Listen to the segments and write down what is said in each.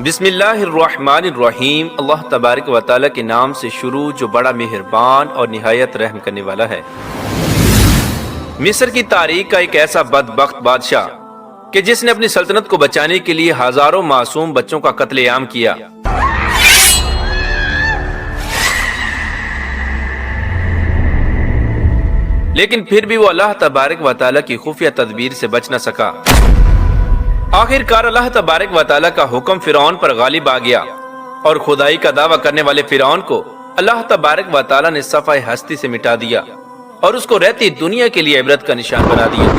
بسم اللہ الرحمن الرحیم۔ اللہ تبارک و تعالیٰ کے نام سے شروع جو بڑا مہربان اور نہایت رحم کرنے والا ہے۔ مصر کی تاریخ کا ایک ایسا بدبخت بادشاہ کہ جس نے اپنی سلطنت کو بچانے کے لیے ہزاروں معصوم بچوں کا قتل عام کیا۔ لیکن پھر بھی وہ اللہ تبارک و تعالیٰ کی خفیہ تدبیر سے بچ نہ سکا۔ آخر کار اللہ تبارک و تعالیٰ کا حکم فرعون پر غالب آ گیا اور خدائی کا دعویٰ کرنے والے فرعون کو اللہ تبارک و تعالیٰ نے صفحہ ہستی سے مٹا دیا اور اس کو رہتی دنیا کے لیے عبرت کا نشان بنا دیا۔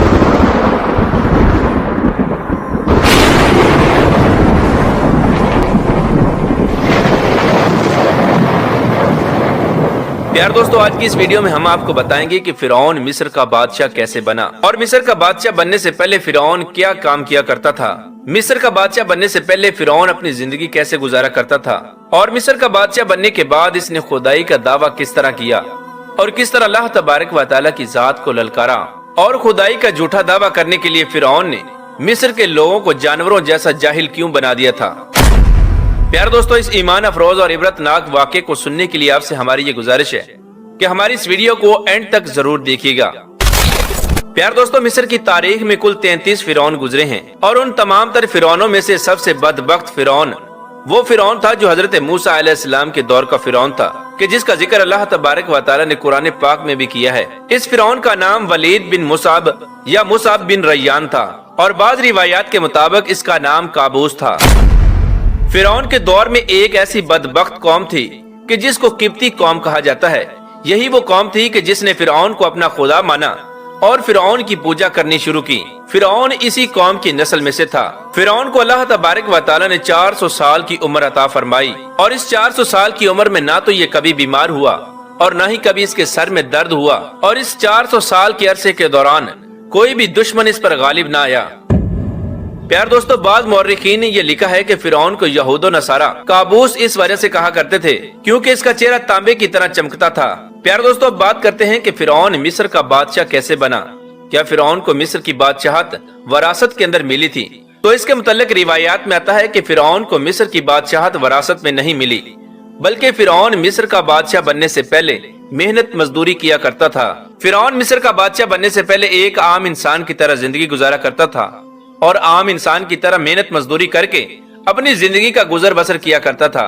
پیار دوستو، آج کی اس ویڈیو میں ہم آپ کو بتائیں گے کہ فرعون مصر کا بادشاہ کیسے بنا اور مصر کا بادشاہ بننے سے پہلے فرعون کیا کام کیا کرتا تھا۔ مصر کا بادشاہ بننے سے پہلے فرعون اپنی زندگی کیسے گزارا کرتا تھا اور مصر کا بادشاہ بننے کے بعد اس نے خدائی کا دعویٰ کس طرح کیا اور کس طرح اللہ تبارک و تعالیٰ کی ذات کو للکارا اور خدائی کا جھوٹا دعویٰ کرنے کے لیے فرعون نے مصر کے لوگوں کو جانوروں جیسا جاہل کیوں بنا دیا تھا۔ پیار دوستو، اس ایمان افروز اور عبرت ناک واقعے کو سننے کے لیے آپ سے ہماری یہ گزارش ہے کہ ہماری اس ویڈیو کو اینڈ تک ضرور دیکھیے گا۔ پیار دوستو، مصر کی تاریخ میں کل 33 فرعون گزرے ہیں اور ان تمام تر فرعونوں میں سے سب سے بدبخت فرعون وہ فرعون تھا جو حضرت موسیٰ علیہ السلام کے دور کا فرعون تھا کہ جس کا ذکر اللہ تبارک و تعالیٰ نے قرآن پاک میں بھی کیا ہے۔ اس فرعون کا نام ولید بن مصعب یا مصعب بن ریان تھا اور بعض روایات کے مطابق اس کا نام قابوس تھا۔ فرعون کے دور میں ایک ایسی بدبخت قوم تھی کہ جس کو قبطی قوم کہا جاتا ہے۔ یہی وہ قوم تھی کہ جس نے فرعون کو اپنا خدا مانا اور فرعون کی پوجا کرنی شروع کی۔ فرعون اسی قوم کی نسل میں سے تھا۔ فرعون کو اللہ تبارک و تعالیٰ نے 400 سال کی عمر عطا فرمائی اور اس 400 سال کی عمر میں نہ تو یہ کبھی بیمار ہوا اور نہ ہی کبھی اس کے سر میں درد ہوا اور اس 400 سال کے عرصے کے دوران کوئی بھی دشمن اس پر غالب نہ آیا۔ پیار دوستو، بعض مورخین نے یہ لکھا ہے کہ فرعون کو یہود و نصارہ قابوس اس وجہ سے کہا کرتے تھے کیونکہ اس کا چہرہ تانبے کی طرح چمکتا تھا۔ پیار دوستو، اب بات کرتے ہیں کہ فرعون مصر کا بادشاہ کیسے بنا۔ کیا فرعون کو مصر کی بادشاہت وراثت کے اندر ملی تھی؟ تو اس کے متعلق روایات میں آتا ہے کہ فرعون کو مصر کی بادشاہت وراثت میں نہیں ملی، بلکہ فرعون مصر کا بادشاہ بننے سے پہلے محنت مزدوری کیا کرتا تھا۔ فرعون مصر کا بادشاہ بننے سے پہلے ایک عام انسان کی طرح زندگی گزارا کرتا تھا اور عام انسان کی طرح محنت مزدوری کر کے اپنی زندگی کا گزر بسر کیا کرتا تھا۔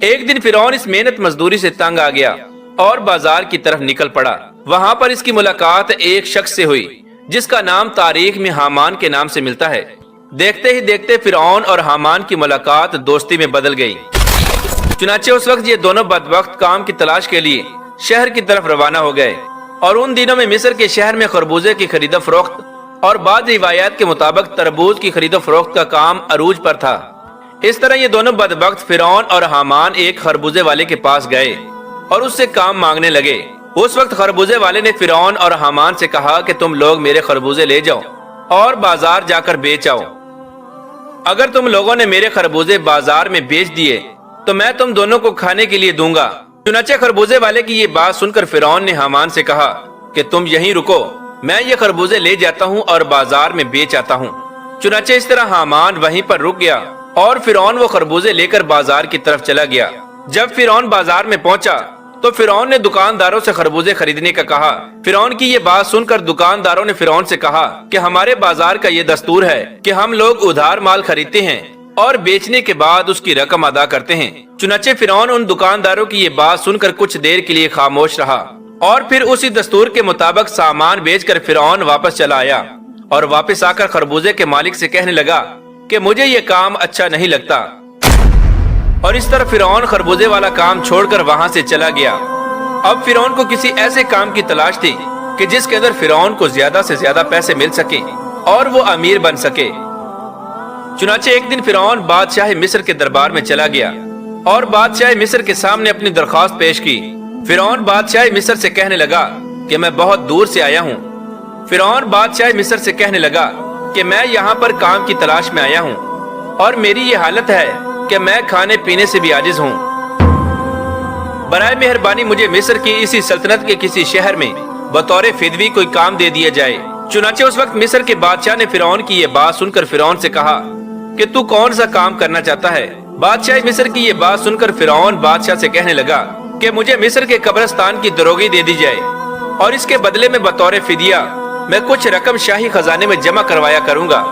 ایک دن فرعون اس محنت مزدوری سے تنگ آ گیا اور بازار کی طرف نکل پڑا۔ وہاں پر اس کی ملاقات ایک شخص سے ہوئی جس کا نام تاریخ میں حامان کے نام سے ملتا ہے۔ دیکھتے ہی دیکھتے فرعون اور حامان کی ملاقات دوستی میں بدل گئی۔ چنانچہ اس وقت یہ دونوں بدبخت کام کی تلاش کے لیے شہر کی طرف روانہ ہو گئے اور ان دنوں میں مصر کے شہر میں خربوزے کی خرید و فروخت اور بعض روایات کے مطابق تربوز کی خرید و فروخت کا کام عروج پر تھا۔ اس طرح یہ دونوں بدبخت فرعون اور حامان ایک خربوزے والے کے پاس گئے اور اس سے کام مانگنے لگے۔ اس وقت خربوزے والے نے فرعون اور حامان سے کہا کہ تم لوگ میرے خربوزے لے جاؤ اور بازار جا کر بیچ آؤ۔ اگر تم لوگوں نے میرے خربوزے بازار میں بیچ دیے تو میں تم دونوں کو کھانے کے لیے دوں گا۔ چنانچہ خربوزے والے کی یہ بات سن کر فرعون نے حامان سے کہا کہ تم یہیں رکو، میں یہ خربوزے لے جاتا ہوں اور بازار میں بیچ آتا ہوں۔ چنانچہ اس طرح حامان وہیں پر رک گیا اور فرعون وہ خربوزے لے کر بازار کی طرف چلا گیا۔ جب فرعون بازار میں پہنچا تو فرعون نے دکانداروں سے خربوزے خریدنے کا کہا۔ فرعون کی یہ بات سن کر دکانداروں نے فرعون سے کہا کہ ہمارے بازار کا یہ دستور ہے کہ ہم لوگ ادھار مال خریدتے ہیں اور بیچنے کے بعد اس کی رقم ادا کرتے ہیں۔ چنانچہ فرعون ان دکانداروں کی یہ بات سن کر کچھ دیر کے لیے خاموش رہا اور پھر اسی دستور کے مطابق سامان بیچ کر فرعون واپس چلا آیا اور واپس آ کر خربوزے کے مالک سے کہنے لگا کہ مجھے یہ کام اچھا نہیں لگتا، اور اس طرح فرعون خربوزے والا کام چھوڑ کر وہاں سے چلا گیا۔ اب فرعون کو کسی ایسے کام کی تلاش تھی کہ جس کے اندر فرعون کو زیادہ سے زیادہ پیسے مل سکیں اور وہ امیر بن سکے۔ چنانچہ ایک دن فرعون بادشاہ مصر کے دربار میں چلا گیا اور بادشاہ مصر کے سامنے اپنی درخواست پیش کی۔ فرعون بادشاہ مصر سے کہنے لگا کہ میں بہت دور سے آیا ہوں۔ فرعون بادشاہ مصر سے کہنے لگا کہ میں یہاں پر کام کی تلاش میں آیا ہوں اور میری یہ حالت ہے کہ میں کھانے پینے سے بھی عاجز ہوں۔ برائے مہربانی مجھے مصر کی اسی سلطنت کے کسی شہر میں بطور فدوی کوئی کام دے دیا جائے۔ چنانچہ اس وقت مصر کے بادشاہ نے فرعون کی یہ بات سن کر فرعون سے کہا کہ تو کون سا کام کرنا چاہتا ہے۔ بادشاہ مصر کی یہ بات سن کر فرعون بادشاہ سے کہنے لگا کہ مجھے مصر کے قبرستان کی دروگی دے دی جائے اور اس کے بدلے میں بطور فدیہ میں کچھ رقم شاہی خزانے میں جمع کروایا کروں گا،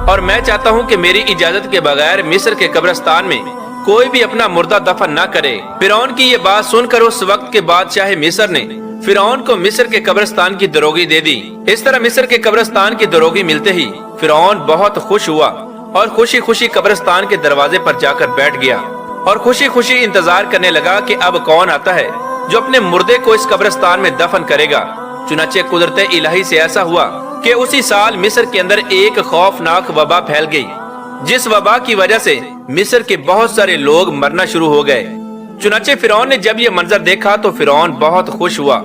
اور میں چاہتا ہوں کہ میری اجازت کے بغیر مصر کے قبرستان میں کوئی بھی اپنا مردہ دفن نہ کرے۔ فرعون کی یہ بات سن کر اس وقت کے بادشاہ مصر نے فرعون کو مصر کے قبرستان کی دروگی دے دی۔ اس طرح مصر کے قبرستان کی دروگی ملتے ہی فرعون بہت خوش ہوا اور خوشی خوشی قبرستان کے دروازے پر جا کر بیٹھ گیا اور خوشی خوشی انتظار کرنے لگا کہ اب کون آتا ہے جو اپنے مردے کو اس قبرستان میں دفن کرے گا۔ چنانچہ قدرت الہی سے ایسا ہوا کہ اسی سال مصر کے اندر ایک خوفناک وبا پھیل گئی، جس وبا کی وجہ سے مصر کے بہت سارے لوگ مرنا شروع ہو گئے۔ چنانچہ فرعون نے جب یہ منظر دیکھا تو فرعون بہت خوش ہوا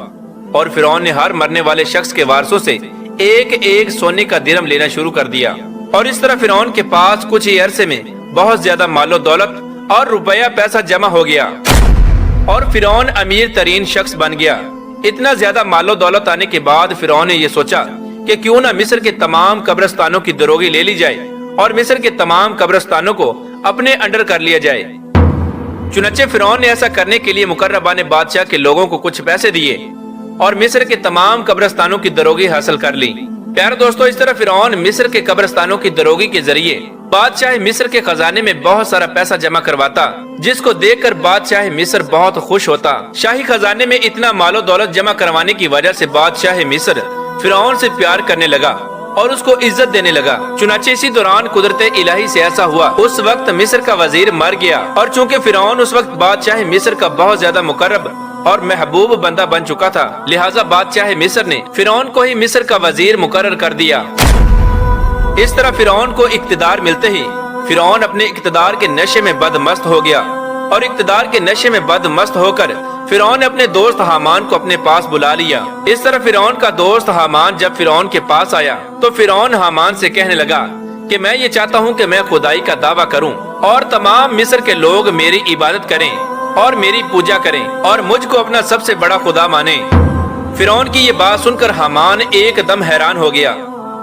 اور فرعون نے ہر مرنے والے شخص کے وارثوں سے ایک ایک سونے کا درم لینا شروع کر دیا، اور اس طرح فرعون کے پاس کچھ ہی عرصے میں بہت زیادہ مال و دولت اور روپیہ پیسہ جمع ہو گیا اور فرعون امیر ترین شخص بن گیا۔ اتنا زیادہ مال و دولت آنے کے بعد فرعون نے یہ سوچا کہ کیوں نہ مصر کے تمام قبرستانوں کی دروگی لے لی جائے اور مصر کے تمام قبرستانوں کو اپنے انڈر کر لیا جائے۔ چنانچہ فرعون نے ایسا کرنے کے لیے مقربان بادشاہ کے لوگوں کو کچھ پیسے دیے اور مصر کے تمام قبرستانوں کی دروگی حاصل کر لی۔ پیارے دوستو، اس طرح فرعون مصر کے قبرستانوں کی دروگی کے ذریعے بادشاہ مصر کے خزانے میں بہت سارا پیسہ جمع کرواتا، جس کو دیکھ کر بادشاہ مصر بہت خوش ہوتا۔ شاہی خزانے میں اتنا مال و دولت جمع کروانے کی وجہ سے بادشاہ مصر فرعون سے پیار کرنے لگا اور اس کو عزت دینے لگا۔ چنانچہ اسی دوران قدرت الہی سے ایسا ہوا، اس وقت مصر کا وزیر مر گیا، اور چونکہ فرعون اس وقت بادشاہ مصر کا بہت زیادہ مقرب اور محبوب بندہ بن چکا تھا، لہٰذا بادشاہ مصر نے فرعون کو ہی مصر کا وزیر مقرر کر دیا۔ اس طرح فرعون کو اقتدار ملتے ہی فرعون اپنے اقتدار کے نشے میں بدمست ہو گیا، اور اقتدار کے نشے میں بدمست ہو کر فرعون نے اپنے دوست حامان کو اپنے پاس بلا لیا۔ اس طرح فرعون کا دوست حامان جب فرعون کے پاس آیا تو فرعون حامان سے کہنے لگا کہ میں یہ چاہتا ہوں کہ میں خدائی کا دعویٰ کروں اور تمام مصر کے لوگ میری عبادت کریں اور میری پوجا کریں اور مجھ کو اپنا سب سے بڑا خدا مانیں۔ فرعون کی یہ بات سن کر حامان ایک دم حیران ہو گیا،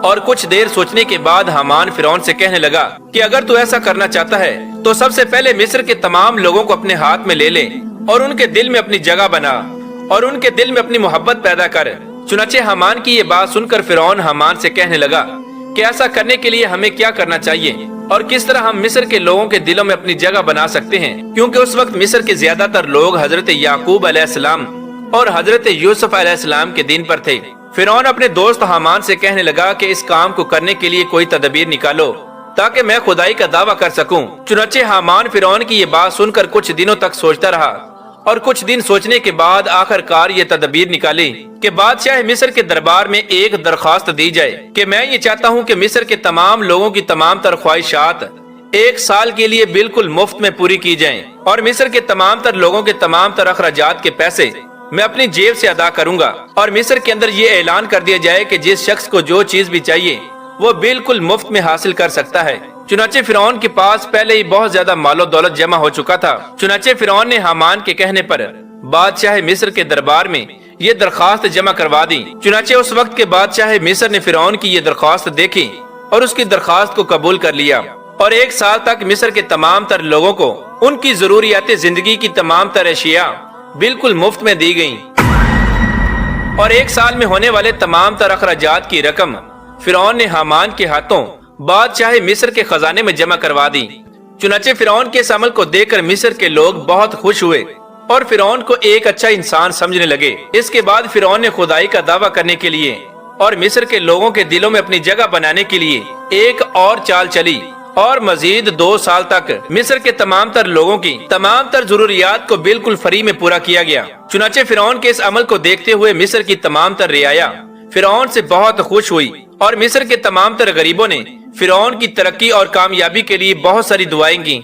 اور کچھ دیر سوچنے کے بعد حامان فرعون سے کہنے لگا کہ اگر تو ایسا کرنا چاہتا ہے تو سب سے پہلے مصر کے تمام لوگوں کو اپنے ہاتھ میں لے لے اور ان کے دل میں اپنی جگہ بنا اور ان کے دل میں اپنی محبت پیدا کر۔ چنانچہ حامان کی یہ بات سن کر فرعون حامان سے کہنے لگا کہ ایسا کرنے کے لیے ہمیں کیا کرنا چاہیے اور کس طرح ہم مصر کے لوگوں کے دلوں میں اپنی جگہ بنا سکتے ہیں، کیونکہ اس وقت مصر کے زیادہ تر لوگ حضرت یعقوب علیہ السلام اور حضرت یوسف علیہ السلام کے دین پر تھے۔ فرعون اپنے دوست حامان سے کہنے لگا کہ اس کام کو کرنے کے لیے کوئی تدبیر نکالو تاکہ میں خدائی کا دعویٰ کر سکوں۔ چنانچہ حامان فرعون کی یہ بات سن کر کچھ دنوں تک سوچتا رہا، اور کچھ دن سوچنے کے بعد آخر کار یہ تدبیر نکالی کہ بادشاہ مصر کے دربار میں ایک درخواست دی جائے کہ میں یہ چاہتا ہوں کہ مصر کے تمام لوگوں کی تمام تر خواہشات ایک سال کے لیے بالکل مفت میں پوری کی جائیں، اور مصر کے تمام تر لوگوں کے تمام تر اخراجات کے پیسے میں اپنی جیب سے ادا کروں گا، اور مصر کے اندر یہ اعلان کر دیا جائے کہ جس شخص کو جو چیز بھی چاہیے وہ بالکل مفت میں حاصل کر سکتا ہے۔ چنانچہ فرعون کے پاس پہلے ہی بہت زیادہ مال و دولت جمع ہو چکا تھا۔ چنانچہ فرعون نے حامان کے کہنے پر بادشاہ مصر کے دربار میں یہ درخواست جمع کروا دی۔ چنانچہ اس وقت کے بادشاہ مصر نے فرعون کی یہ درخواست دیکھی اور اس کی درخواست کو قبول کر لیا، اور ایک سال تک مصر کے تمام تر لوگوں کو ان کی ضروریات زندگی کی تمام تر اشیاء بالکل مفت میں دی گئیں، اور ایک سال میں ہونے والے تمام تر اخراجات کی رقم فرعون نے حامان کے ہاتھوں بادشاہ مصر کے خزانے میں جمع کروا دی۔ چنانچہ فرعون کے اس عمل کو دیکھ کر مصر کے لوگ بہت خوش ہوئے اور فرعون کو ایک اچھا انسان سمجھنے لگے۔ اس کے بعد فرعون نے خدائی کا دعویٰ کرنے کے لیے اور مصر کے لوگوں کے دلوں میں اپنی جگہ بنانے کے لیے ایک اور چال چلی، اور مزید 2 سال تک مصر کے تمام تر لوگوں کی تمام تر ضروریات کو بالکل فری میں پورا کیا گیا۔ چنانچہ فرعون کے اس عمل کو دیکھتے ہوئے مصر کی تمام تر رعایا فرعون سے بہت خوش ہوئی، اور مصر کے تمام تر غریبوں نے فرعون کی ترقی اور کامیابی کے لیے بہت ساری دعائیں کی۔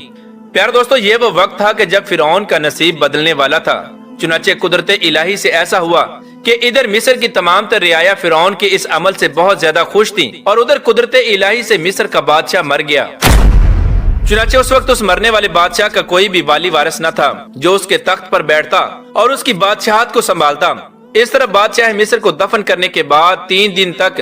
پیارے دوستو، یہ وہ وقت تھا کہ جب فرعون کا نصیب بدلنے والا تھا۔ چنانچہ قدرت الہی سے ایسا ہوا کہ ادھر مصر کی تمام تر رعایا فرعون کے اس عمل سے بہت زیادہ خوش تھی، اور ادھر قدرت الہی سے مصر کا بادشاہ مر گیا۔ چنانچہ اس وقت اس مرنے والے بادشاہ کا کوئی بھی والی وارث نہ تھا جو اس کے تخت پر بیٹھتا اور اس کی بادشاہت کو سنبھالتا۔ اس طرح بادشاہ مصر کو دفن کرنے کے بعد 3 دن تک